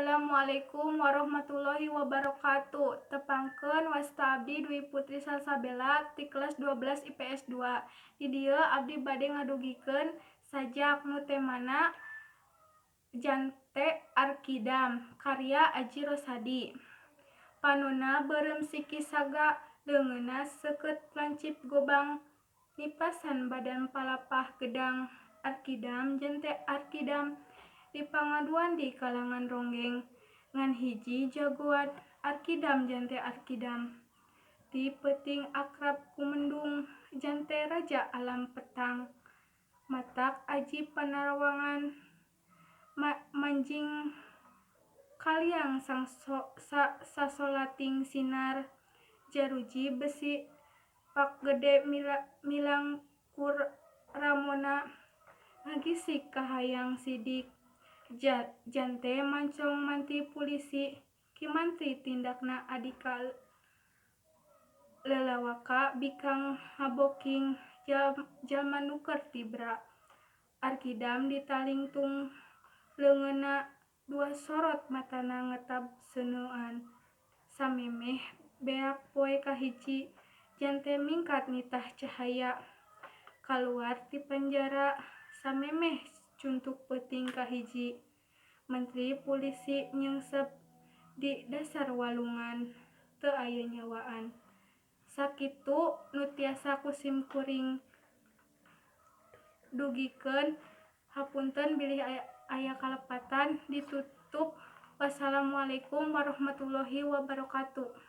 Assalamualaikum warahmatullahi wabarakatuh. Tepangkeun wasta abdi Dwi Putri Salsabella ti kelas 12 IPS 2. Di dieu abdi bade ngadugikeun sajak nu temana Jante Arkidam karya Aji Rosadi. Panonna beureum siki saga leungeunna seukeut lancip gobang nipasan badan palapah gedang. Arkidam Jante Arkidam dipangaduan di kalangan ronggeng ngan hiji jagoan Arkidam Jante Arkidam ti peuting akrab kumendung Jante Raja Alam Petang matak aji panarawangan manjing kaliang sasolating sinar jaruji besi pak gede milang kuramona ngagisik kahayang sidik. Jante mancong manti pulisi kimantri tindakna adika lelawaka bikang ngaboking jalma nuker tibra. Arkidam ditalingtung leungeunna dua sorot matana ngetab seuneuan samemeh beak poe kahiji Jante mingkat nitah cahaya kaluar ti penjara samemeh cuntuk peuting kahiji menteri pulisi nyengsep di dasar walungan teu aya nyawaan. Sakitu nu tiasa kusim kuring dugikeun. Hapunten bilih aya kalepatan ditutup. Wassalamualaikum warahmatullahi wabarakatuh.